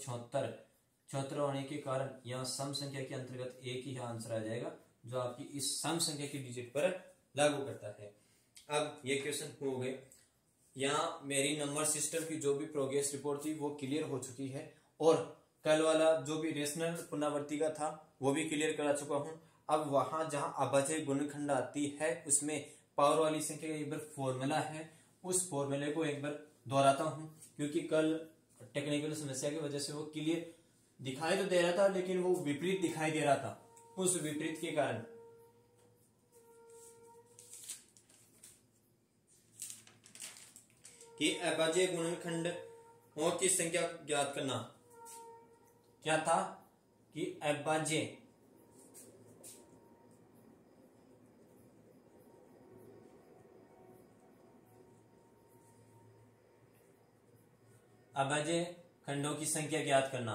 76 होने के कारण यहाँ सम संख्या के अंतर्गत एक ही आंसर आ जाएगा जो आपकी इस सम संख्या की डिजिट पर लागू करता है। अब ये क्वेश्चन हो गए। यहाँ मेरी नंबर सिस्टम की जो भी प्रोग्रेस रिपोर्ट थी वो क्लियर हो चुकी है और कल वाला जो भी रेशनल पुनरावृत्ति का था वो भी क्लियर करा चुका हूँ। अब वहां जहां अभाज्य गुणनखंड आती है उसमें पावर वाली संख्या का एक बार फॉर्मूला है, उस फॉर्मूले को एक बार दोहराता हूँ क्योंकि कल टेक्निकल समस्या की वजह से वो क्लियर दिखाई तो दे रहा था लेकिन वो विपरीत दिखाई दे रहा था। उस विपरीत के कारण कि अभाज्य गुणनखंडों की संख्या ज्ञात करना, क्या था कि अभाज्य खंडों की संख्या ज्ञात करना।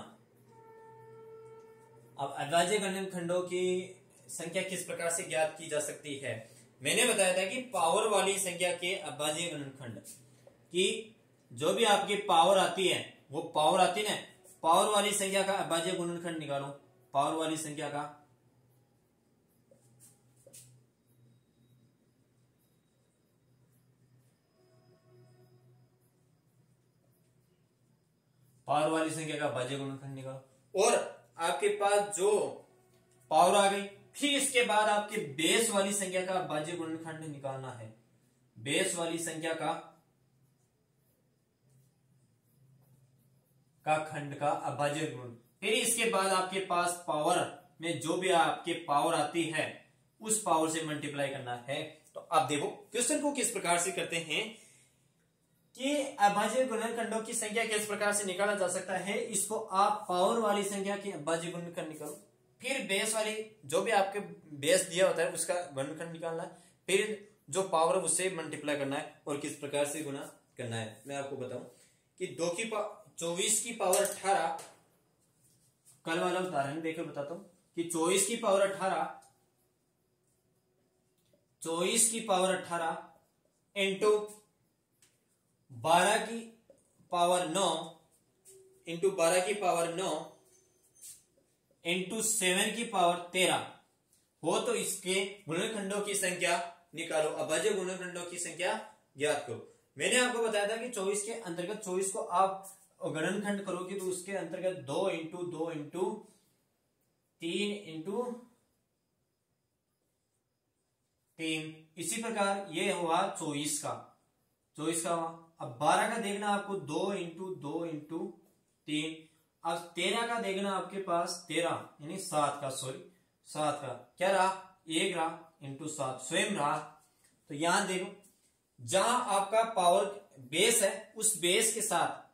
अब अभाज्य खंडों की संख्या किस प्रकार से ज्ञात की जा सकती है? मैंने बताया था कि पावर वाली संख्या के अभाज्य गुणनखंड कि जो भी आपकी पावर आती है वो पावर आती है ना, पावर वाली संख्या का अभाज्य गुणनखंड निकालो। पावर वाली संख्या का अभाज्य गुणनखंड निकालो और आपके पास जो पावर आ गई फिर इसके बाद आपके बेस वाली संख्या का अभाज्य गुणनखंड निकालना है। बेस वाली संख्या का खंड का अभाज्य गुण, फिर इसके बाद आपके पास पावर में जो भी आपके पावर आती है उस पावर से मल्टीप्लाई करना है। तो अब देखो क्वेश्चन को किस प्रकार से करते हैं कि अभाज्य गुणनखंडों की संख्या किस प्रकार से निकाला जा सकता है। इसको आप पावर वाली संख्या की अभाज्य गुणनखंड निकालो, फिर बेस वाली जो भी आपके बेस दिया होता है उसका गुणनखंड निकालना है, फिर जो पावर उससे मल्टीप्लाई करना है और किस प्रकार से गुणा करना है। मैं आपको बताऊं कि 24 की पावर 18, कल वाला उदाहरण देकर बताता हूं कि 24 की पावर 18 इंटू 12 की पावर 9 इंटू 12 की पावर 9 इंटू 7 की पावर 13 हो तो इसके गुणनखंडों की संख्या निकालो, अभाज्य गुणनखंडों की संख्या ज्ञात करो। मैंने आपको बताया था कि 24 के अंतर्गत 24 को आप गुणनखंड करोगे तो उसके अंतर्गत 2 इंटू 2 इंटू 3 इंटू 3, इसी प्रकार ये हुआ 24 का हुआ। अब 12 का देखना आपको 2 इंटू 2 इंटू 3। अब 13 का देखना आपके पास 13 यानी 7 का क्या रहा 1 रहा इंटू 7 स्वयं रहा। तो यहां देखो जहां आपका पावर बेस है उस बेस के साथ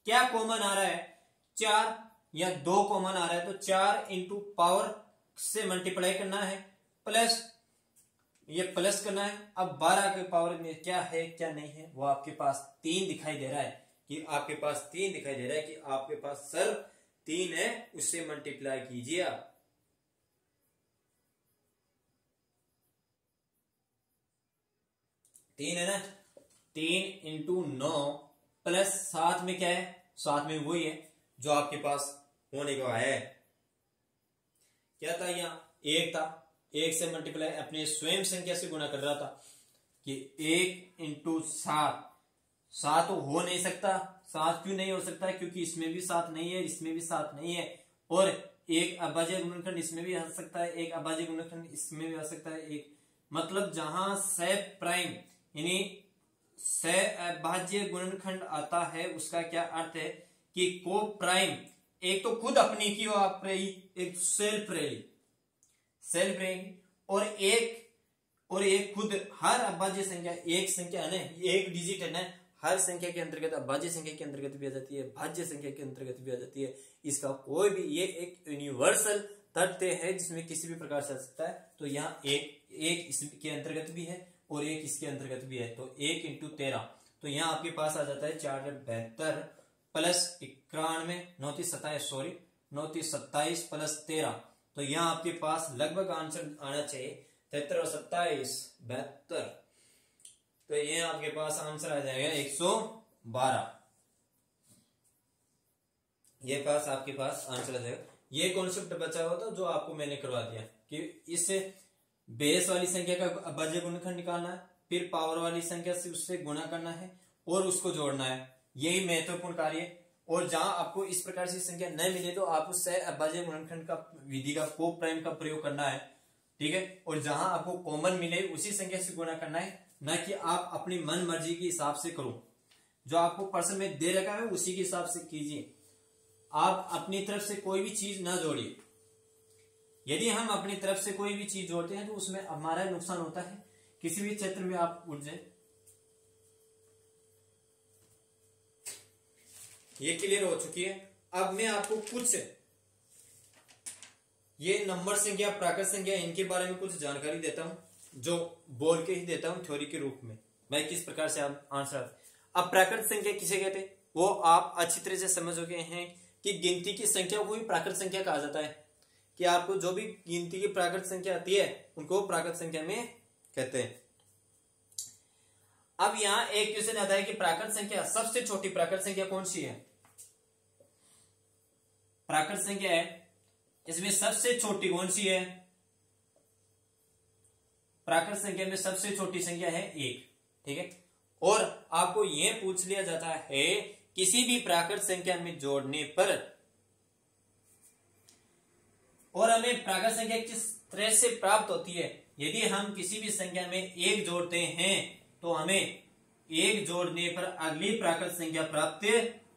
क्या कॉमन आ रहा है 4 या 2 कॉमन आ रहा है तो 4 इंटू पावर से मल्टीप्लाई करना है प्लस ये प्लस करना है। अब 12 के पावर में क्या है क्या नहीं है वो आपके पास 3 दिखाई दे रहा है कि आपके पास 3 दिखाई दे रहा है कि आपके पास सर 3 है उससे मल्टीप्लाई कीजिए आप। 3 है ना, 3 इंटू 9 प्लस 7 में क्या है, 7 में वही है जो आपके पास होने को आया है। क्या था, यहाँ 1 था, 1 से मल्टीप्लाई अपने स्वयं संख्या से गुणा कर रहा था कि 1 इंटू 7, 7 हो नहीं सकता। 7 क्यों नहीं हो सकता, क्योंकि इसमें भी 7 नहीं है, इसमें भी 7 नहीं है, और एक अभाज्य गुणनखंड इसमें भी आ सकता है, एक अभाज्य गुणनखंड इसमें भी आ सकता है। एक मतलब जहां स प्राइम यानी स अभाज्य गुणनखंड आता है, उसका क्या अर्थ है कि को प्राइम एक तो खुद अपनी की हो आप रही, एक सेल्फ रही, सेल्फ रहेंगी, और एक खुद हर अभाज्य संख्या, एक संख्या है ना, एक डिजिट है ना, हर संख्या के अंतर्गत अभाज्य संख्या के अंतर्गत भी आ जाती है, भाज्य संख्या के अंतर्गत भी आ जाती है। इसका कोई भी, ये एक यूनिवर्सल तथ्य है जिसमें किसी भी प्रकार से आ सकता है। तो यहाँ एक इसके अंतर्गत भी है और एक इसके अंतर्गत भी है, तो 1 इंटू 13, तो यहाँ आपके पास आ जाता है 472 प्लस 91, 9 प्लस 13, तो यहाँ आपके पास लगभग आंसर आना चाहिए 73 और 27 72, तो ये आपके पास आंसर आ जाएगा 112। ये पास आपके पास आंसर आ जाएगा। ये कॉन्सेप्ट बचा हुआ था जो आपको मैंने करवा दिया कि इस बेस वाली संख्या का अभाज्य गुणनखंड निकालना है, फिर पावर वाली संख्या से उससे गुणा करना है और उसको जोड़ना है, यही महत्वपूर्ण कार्य है। और जहां आपको इस प्रकार से संख्या न मिले तो आप उससे अभाज्य गुणनखंड का विधि का को प्राइम का प्रयोग करना है, ठीक है। और जहां आपको कॉमन मिले उसी संख्या से गुणा करना है, न कि आप अपनी मन मर्जी के हिसाब से करो। जो आपको प्रश्न में दे रखा है उसी के हिसाब से कीजिए, आप अपनी तरफ से कोई भी चीज ना जोड़िए। यदि हम अपनी तरफ से कोई भी चीज जोड़ते हैं तो उसमें हमारा नुकसान होता है। किसी भी क्षेत्र में आप उठ जाए, ये क्लियर हो चुकी है। अब मैं आपको कुछ ये नंबर संख्या, प्राकृत संख्या, इनके बारे में कुछ जानकारी देता हूं, जो बोल के ही देता हूं थ्योरी के रूप में, भाई किस प्रकार से आप आंसर। अब प्राकृत संख्या किसे कहते हैं वो आप अच्छी तरह से समझ चुके हैं कि गिनती की संख्या को भी प्राकृत संख्या कहा जाता है, कि आपको जो भी गिनती की प्राकृत संख्या आती है उनको प्राकृत संख्या में कहते हैं। अब यहां एक क्वेश्चन आता है कि प्राकृत संख्या, सबसे छोटी प्राकृत संख्या कौन सी है। प्राकृत संख्या है, इसमें सबसे छोटी कौन सी है, प्राकृत संख्या में सबसे छोटी संख्या है 1, ठीक है। और आपको यह पूछ लिया जाता है किसी भी प्राकृत संख्या में जोड़ने पर, और हमें प्राकृत संख्या किस तरह से प्राप्त होती है। यदि हम किसी भी संख्या में 1 जोड़ते हैं तो हमें 1 जोड़ने पर अगली प्राकृत संख्या प्राप्त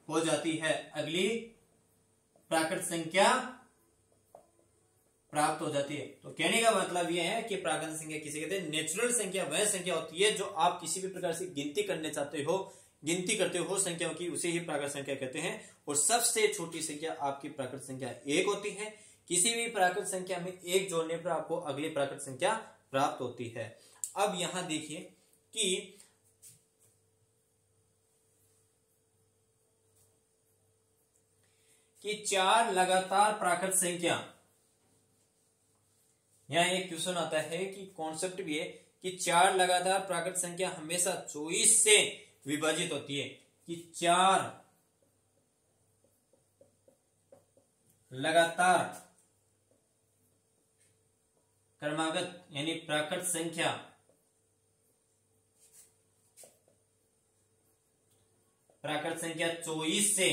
हो जाती है, अगली प्राकृत संख्या प्राप्त हो जाती है। तो कहने का मतलब यह है कि प्राकृत संख्या किसे कहते हैं। नेचुरल संख्या वह संख्या होती है जो आप किसी भी प्रकार से गिनती करने चाहते हो, गिनती करते हो संख्याओं की, उसे ही प्राकृत संख्या कहते हैं। और सबसे छोटी संख्या आपकी प्राकृत संख्या 1 होती है। किसी भी प्राकृत संख्या में 1 जोड़ने पर आपको अगली प्राकृत संख्या प्राप्त होती है। अब यहां देखिए कि 4 लगातार प्राकृत संख्या, यहां एक क्वेश्चन आता है कि कॉन्सेप्ट भी है कि 4 लगातार प्राकृत संख्या हमेशा 24 से विभाजित होती है, कि 4 लगातार क्रमागत यानी प्राकृत संख्या प्राकृत संख्या 24 से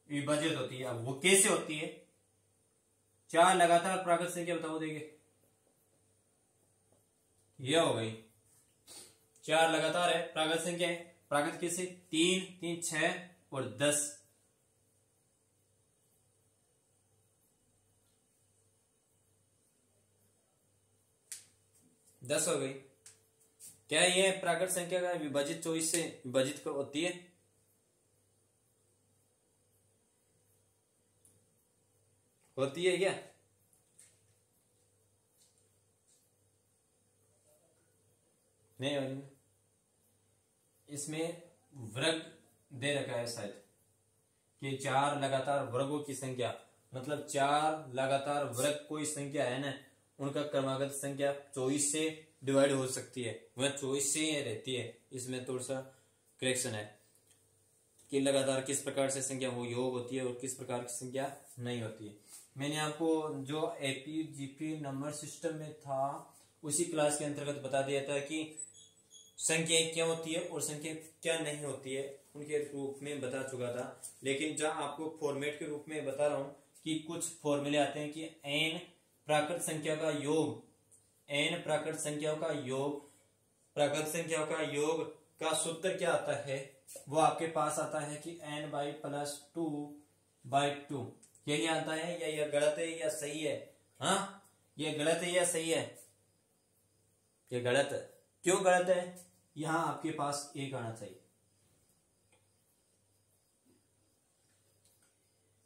विभाजित होती है। अब वो कैसे होती है, 4 लगातार प्राकृत संख्या बताओ देखिए, यह हो गई 4 लगातार है प्राकृत संख्या है। प्राकृत कैसे, 3 3 6 और 10, 10 हो गई। क्या ये प्राकृत संख्या का विभाजित 24 से विभाजित होती है। होती है क्या, नहीं। इसमें वर्ग दे रखा है शायद कि 4 लगातार वर्गों की संख्या, मतलब 4 लगातार वर्ग कोई संख्या है ना, उनका क्रमागत संख्या 24 से डिवाइड हो सकती है, वह 24 से ही रहती है। इसमें थोड़ा सा करेक्शन है कि लगातार किस प्रकार से संख्या वो योग होती है और किस प्रकार की संख्या नहीं होती है। मैंने आपको जो एपी जीपी नंबर सिस्टम में था उसी क्लास के अंतर्गत बता दिया था कि संख्याएं क्या होती है और संख्या क्या नहीं होती है, उनके रूप में बता चुका था। लेकिन जहां आपको फॉर्मेट के रूप में बता रहा हूं कि कुछ फॉर्मूले आते हैं कि n प्राकृत संख्या का योग, n प्राकृत संख्याओं का योग, प्राकृत संख्याओं का योग का सूत्र क्या आता है, वो आपके पास आता है कि n/+2/2। यही आता है या यह गलत है या सही है? हाँ, ये गलत है या सही है? ये गलत है। क्यों गलत है? यहां आपके पास एक आना चाहिए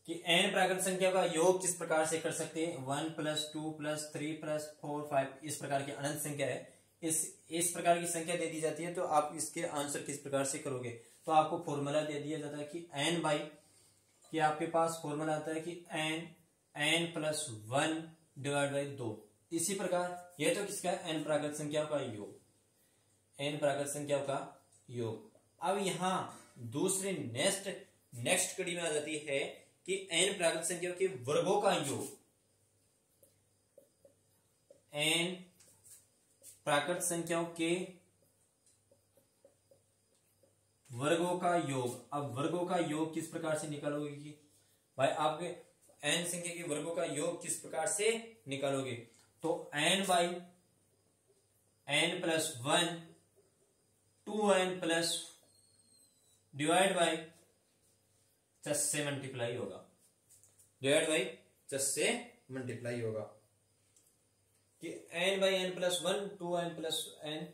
कि n प्राकृत संख्या का योग किस प्रकार से कर सकते हैं। 1+2+3+4+5 इस प्रकार की अनंत संख्या है। इस प्रकार की संख्या दे दी जाती है तो आप इसके आंसर किस प्रकार से करोगे। तो आपको फॉर्मूला दे दिया जाता है कि n बाई कि आपके पास फॉर्मूला आता है कि n+1/2। इसी प्रकार यह तो किसका n प्राकृत संख्याओं का योग, n प्राकृत संख्याओं का योग। अब यहां दूसरे नेक्स्ट कड़ी में आ जाती है कि n प्राकृत संख्याओं के वर्गों का योग, n प्राकृत संख्याओं के वर्गों का योग। अब वर्गों का योग किस प्रकार से निकालोगे कि भाई आपके n संख्या के वर्गों का योग किस प्रकार से निकालोगे। तो n/n+1 2n+ डिवाइड बाई 10 से मल्टीप्लाई होगा, डिवाइड बाई 10 से मल्टीप्लाई होगा कि n/n+1 2n+n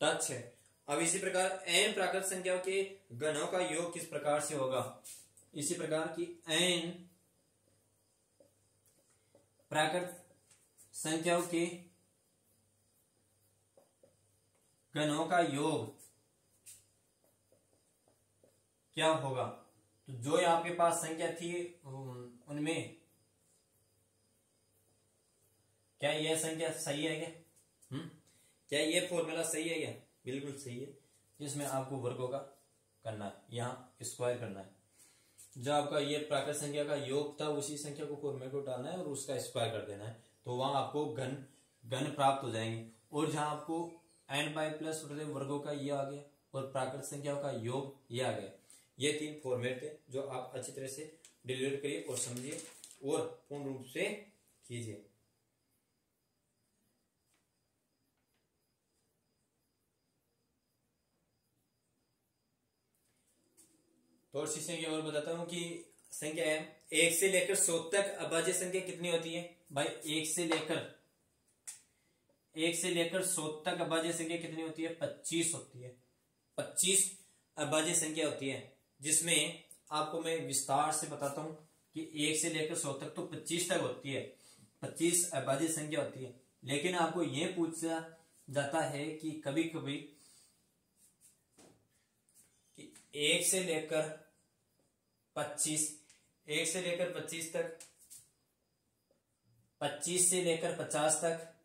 टच है। अब इसी प्रकार n प्राकृत संख्याओं के घनों का योग किस प्रकार से होगा। इसी प्रकार की n प्राकृत संख्याओं के घनों का योग क्या होगा। तो जो आपके पास संख्या थी उनमें क्या यह संख्या सही है क्या? क्या यह फॉर्मूला सही है क्या? बिल्कुल सही है। जिसमें आपको वर्गों का करना है, यहाँ स्क्वायर करना है। जो आपका ये प्राकृत संख्या का योग था उसी संख्या को फॉर्मूले को डालना है और उसका स्क्वायर कर देना है, तो वहां आपको घन प्राप्त हो जाएंगे। और जहां आपको n/+ वर्गों का ये आ गया और प्राकृत संख्याओं का योग ये आ गया। ये 3 फॉर्मेट थे जो आप अच्छी तरह से डिलीट करिए और समझिए और पूर्ण रूप से कीजिए। तो और सी संख्या और बताता हूं कि संख्या है 1 से लेकर 100 तक अभाज्य संख्या कितनी होती है भाई। 1 से लेकर 100 तक अभाज्य संख्या कितनी होती है? 25 होती है। 25 अभाज्य संख्या होती है, जिसमें आपको मैं विस्तार से बताता हूं कि 1 से लेकर 100 तक तो 25 तक होती है, 25 अभाज्य संख्या होती है। लेकिन आपको यह पूछा जाता है कि कभी कभी 1 से लेकर 25 तक, 25 से लेकर 50 तक,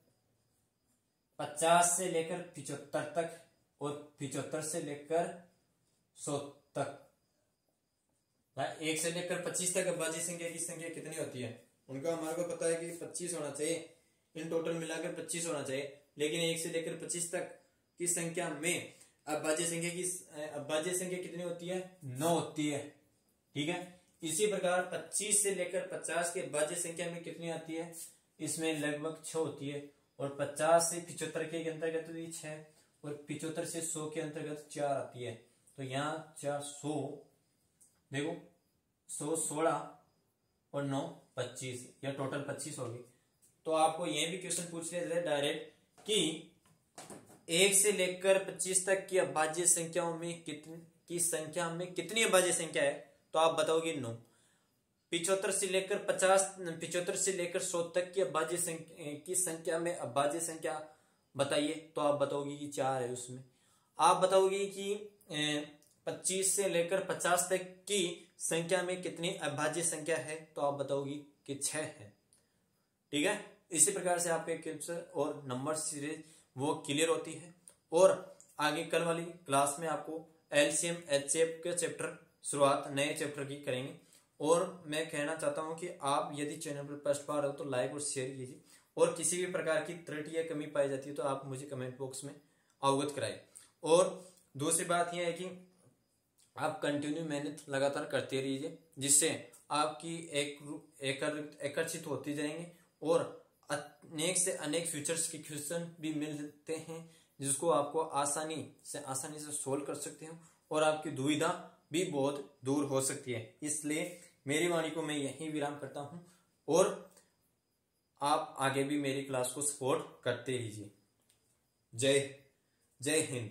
50 से लेकर 75 तक और 75 से लेकर 100 तक। 1 से लेकर 25 तक अभाज्य संख्या की संख्या कितनी होती है? उनका हमारे को पता है कि 25 होना चाहिए, इन टोटल मिलाकर 25 होना चाहिए। लेकिन 1 से लेकर 25 तक की संख्या में अभाज्य संख्या कितनी होती है? 9 होती है। ठीक है। इसी प्रकार 25 से लेकर 50 की अभाज्य संख्या में कितनी आती है? इसमें लगभग 6 होती है। और 50 से 75 के अंतर्गत 6 और 75 से 100 के अंतर्गत 4 आती है। तो यहाँ 400 देखो 100 16 और 9 25, या टोटल 25 होगी। तो आपको यह भी क्वेश्चन पूछ लिया जाए डायरेक्ट कि 1 से लेकर 25 तक की अभाज्य संख्याओं में कितनी अभाज्य संख्या है? तो आप बताओगे 9। 75 से लेकर 100 तक की अभाज्य संख्या में अभाज्य संख्या बताइए, तो आप बताओगे कि 4 है उसमें। आप बताओगे कि 25 से लेकर 50 तक की संख्या में कितनी अभाज्य संख्या है, तो आप बताओगी कि 6 है। ठीक है। इसी प्रकार से आपके क्वेश्चन और नंबर सीरीज वो क्लियर होती है। और आगे कल वाली क्लास में आपको एलसीएम एचसीएफ के चैप्टर शुरुआत नए चैप्टर की करेंगे। और मैं कहना चाहता हूं कि आप यदि चैनल पर फर्स्ट बार हो तो लाइक और शेयर कीजिए, और किसी भी प्रकार की त्रुटि या कमी पाई जाती है तो आप मुझे कमेंट बॉक्स में अवगत कराएं। और दूसरी बात यह है कि आप कंटिन्यू मेहनत लगातार करते रहिए, जिससे आपकी आकर्षित होती जाएंगे और अनेक से अनेक फ्यूचर्स के क्वेश्चन भी मिलते हैं जिसको आपको आसानी से सोल्व कर सकते हो, और आपकी दुविधा भी बहुत दूर हो सकती है। इसलिए मेरी वाणी को मैं यहीं विराम करता हूं, और आप आगे भी मेरी क्लास को सपोर्ट करते रहिए। जय हिंद।